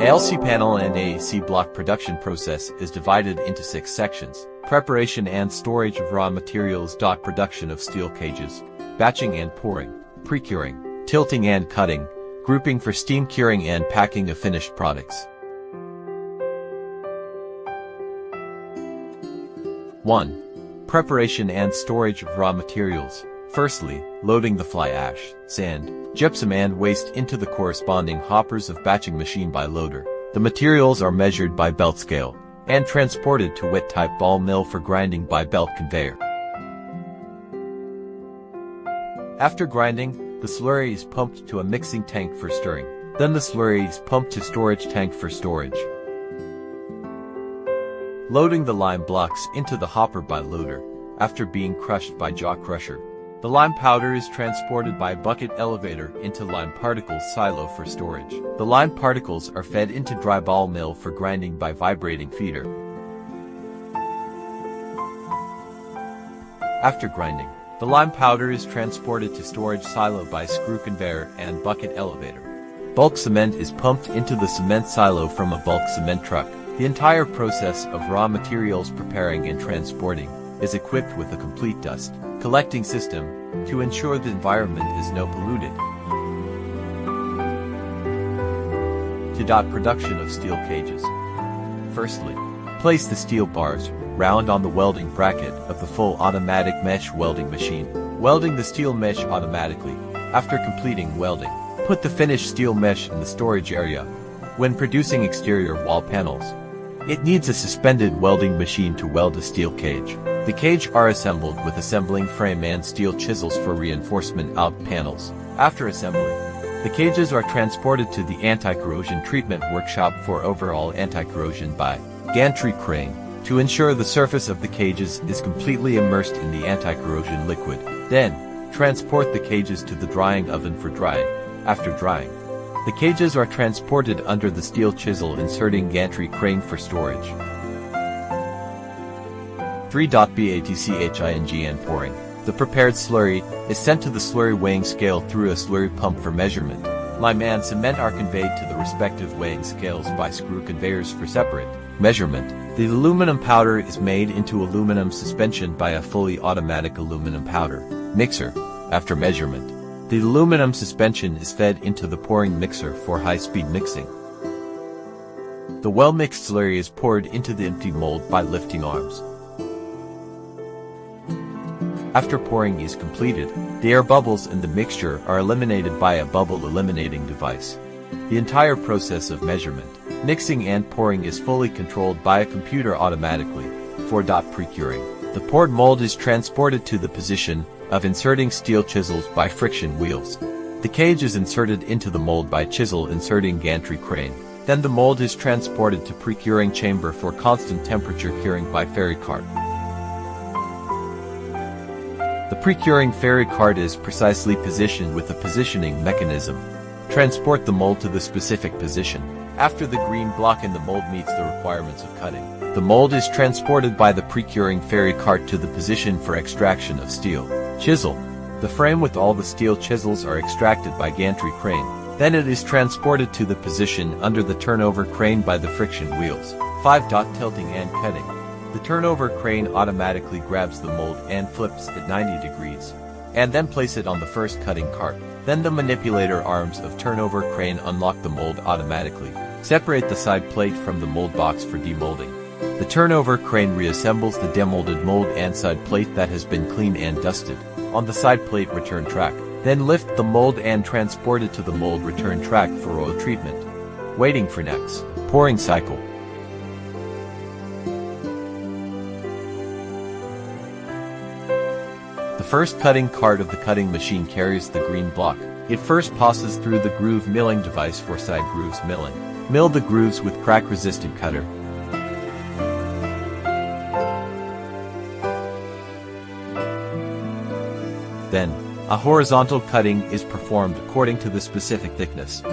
AlC panel and AAC block production process is divided into 6 sections: preparation and storage of raw materials. Production of steel cages, batching and pouring, pre-curing, tilting and cutting, grouping for steam curing and packing of finished products. 1. Preparation and storage of raw materials. Firstly, loading the fly ash, sand, gypsum and waste into the corresponding hoppers of batching machine by loader. The materials are measured by belt scale and transported to wet-type ball mill for grinding by belt conveyor. After grinding, the slurry is pumped to a mixing tank for stirring. Then the slurry is pumped to storage tank for storage. Loading the lime blocks into the hopper by loader, after being crushed by jaw crusher. The lime powder is transported by bucket elevator into lime particles silo for storage. The lime particles are fed into dry ball mill for grinding by vibrating feeder. After grinding, the lime powder is transported to storage silo by screw conveyor and bucket elevator. Bulk cement is pumped into the cement silo from a bulk cement truck. The entire process of raw materials preparing and transporting is equipped with a complete dust collecting system to ensure the environment is no polluted. Production of steel cages. Firstly, place the steel bars round on the welding bracket of the full automatic mesh welding machine. Welding the steel mesh automatically. After completing welding, put the finished steel mesh in the storage area. When producing exterior wall panels, it needs a suspended welding machine to weld a steel cage. The cage are assembled with assembling frame and steel chisels for reinforcement out panels. After assembly, the cages are transported to the anti-corrosion treatment workshop for overall anti-corrosion by gantry crane to ensure the surface of the cages is completely immersed in the anti-corrosion liquid. Then, transport the cages to the drying oven for drying. After drying, the cages are transported under the steel chisel inserting gantry crane for storage. 3. Batching and pouring. The prepared slurry is sent to the slurry weighing scale through a slurry pump for measurement. Lime and cement are conveyed to the respective weighing scales by screw conveyors for separate measurement. The aluminum powder is made into aluminum suspension by a fully automatic aluminum powder mixer. After measurement, the aluminum suspension is fed into the pouring mixer for high-speed mixing. The well-mixed slurry is poured into the empty mold by lifting arms. After pouring is completed, the air bubbles in the mixture are eliminated by a bubble eliminating device. The entire process of measurement, mixing and pouring is fully controlled by a computer automatically. 4. Pre-curing. The poured mold is transported to the position of inserting steel chisels by friction wheels. The cage is inserted into the mold by chisel inserting gantry crane. Then the mold is transported to pre-curing chamber for constant temperature curing by ferry cart. The pre-curing ferry cart is precisely positioned with a positioning mechanism. Transport the mold to the specific position. After the green block in the mold meets the requirements of cutting, the mold is transported by the pre-curing ferry cart to the position for extraction of steel chisel. The frame with all the steel chisels are extracted by gantry crane. Then it is transported to the position under the turnover crane by the friction wheels. 5. Tilting and cutting. The turnover crane automatically grabs the mold and flips at 90 degrees, and then place it on the first cutting cart. Then the manipulator arms of turnover crane unlock the mold automatically. Separate the side plate from the mold box for demolding. The turnover crane reassembles the demolded mold and side plate that has been cleaned and dusted on the side plate return track. Then lift the mold and transport it to the mold return track for oil treatment. Waiting for next pouring cycle. The first cutting cart of the cutting machine carries the green block. It first passes through the groove milling device for side grooves milling. Mill the grooves with crack-resistant cutter. Then, a horizontal cutting is performed according to the specific thickness.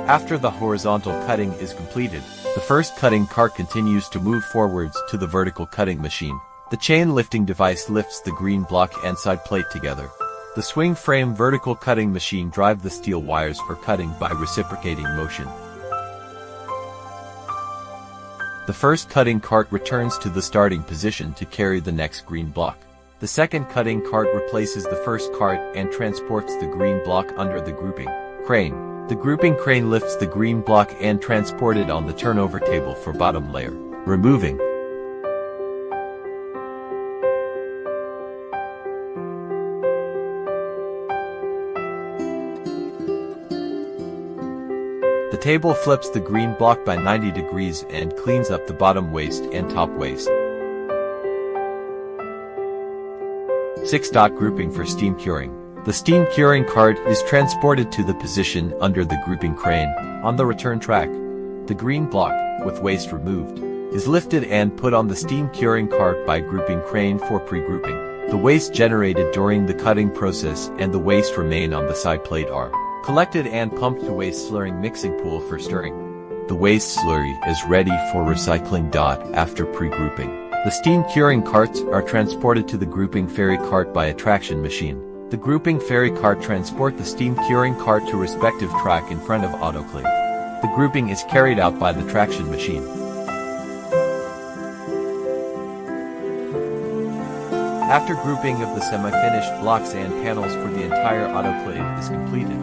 After the horizontal cutting is completed, the first cutting cart continues to move forwards to the vertical cutting machine. The chain lifting device lifts the green block and side plate together. The swing frame vertical cutting machine drive the steel wires for cutting by reciprocating motion. The first cutting cart returns to the starting position to carry the next green block. The second cutting cart replaces the first cart and transports the green block under the grouping crane. The grouping crane lifts the green block and transports it on the turnover table for bottom layer, removing. The table flips the green block by 90 degrees and cleans up the bottom waste and top waste. 6. Grouping for steam curing. The steam curing cart is transported to the position under the grouping crane. On the return track, the green block, with waste removed, is lifted and put on the steam curing cart by grouping crane for pre-grouping. The waste generated during the cutting process and the waste remain on the side plate are collected and pumped to waste slurring mixing pool for stirring. The waste slurry is ready for recycling. After pre-grouping, the steam curing carts are transported to the grouping ferry cart by a traction machine. The grouping ferry cart transport the steam curing cart to respective track in front of autoclave. The grouping is carried out by the traction machine. After grouping of the semi-finished blocks and panels for the entire autoclave is completed,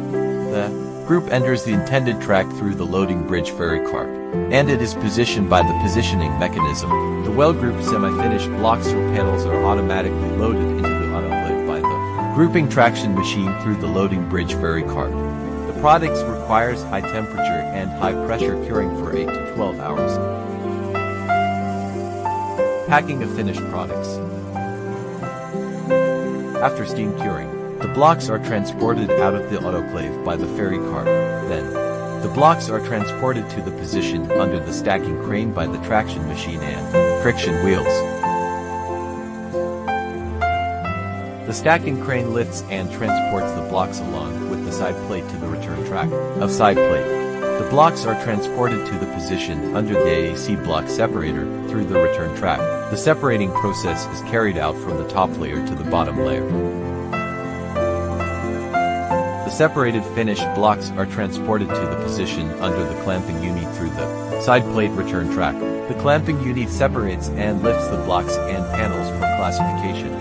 the group enters the intended track through the loading bridge ferry cart, and it is positioned by the positioning mechanism. The well-grouped semi-finished blocks or panels are automatically loaded into the autoclave by the grouping traction machine through the loading bridge ferry cart. The products requires high temperature and high pressure curing for 8 to 12 hours. Packing of finished products. After steam curing, the blocks are transported out of the autoclave by the ferry cart. Then, the blocks are transported to the position under the stacking crane by the traction machine and friction wheels. The stacking crane lifts and transports the blocks along with the side plate to the return track of side plate. The blocks are transported to the position under the AAC block separator through the return track. The separating process is carried out from the top layer to the bottom layer. The separated finished blocks are transported to the position under the clamping unit through the side plate return track. The clamping unit separates and lifts the blocks and panels for classification.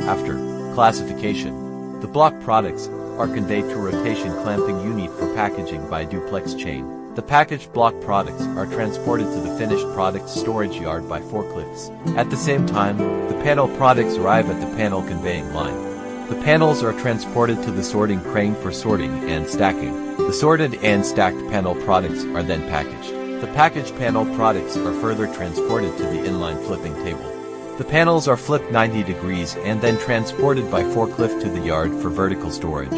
After classification, the block products are conveyed to rotation clamping unit for packaging by duplex chain. The packaged block products are transported to the finished products storage yard by forklifts. At the same time, the panel products arrive at the panel conveying line. The panels are transported to the sorting crane for sorting and stacking. The sorted and stacked panel products are then packaged. The packaged panel products are further transported to the inline flipping table. The panels are flipped 90 degrees and then transported by forklift to the yard for vertical storage.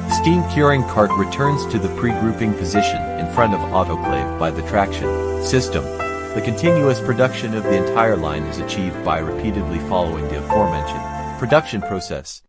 The steam curing cart returns to the pre-grouping position in front of autoclave by the traction system. The continuous production of the entire line is achieved by repeatedly following the aforementioned production process.